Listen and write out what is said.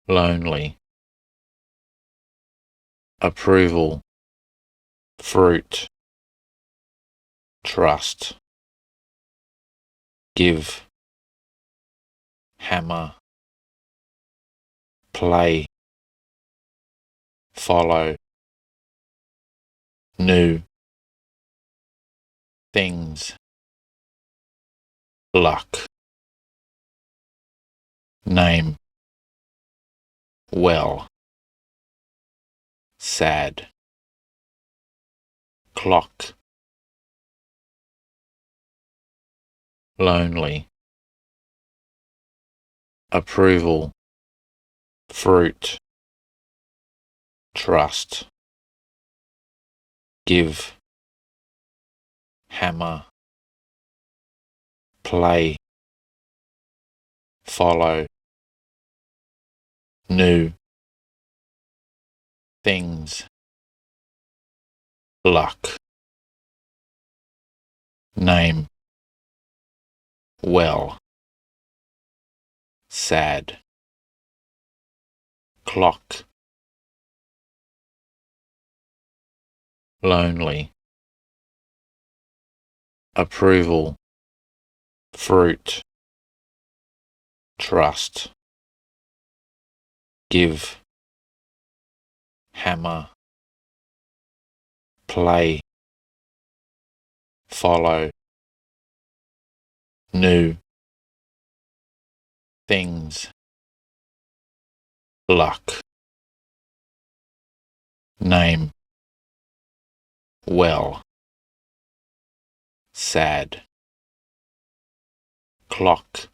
lonely, approval, fruit, trust, give, hammer, play, follow, new, things, luck, name, well, sad, clock, lonely, approval, fruit, trust, give, hammer, play, follow, new, things, luck, name, well, sad, clock, lonely, approval, fruit, trust, give, hammer, play, follow, new, things, luck, name, well, sad, clock,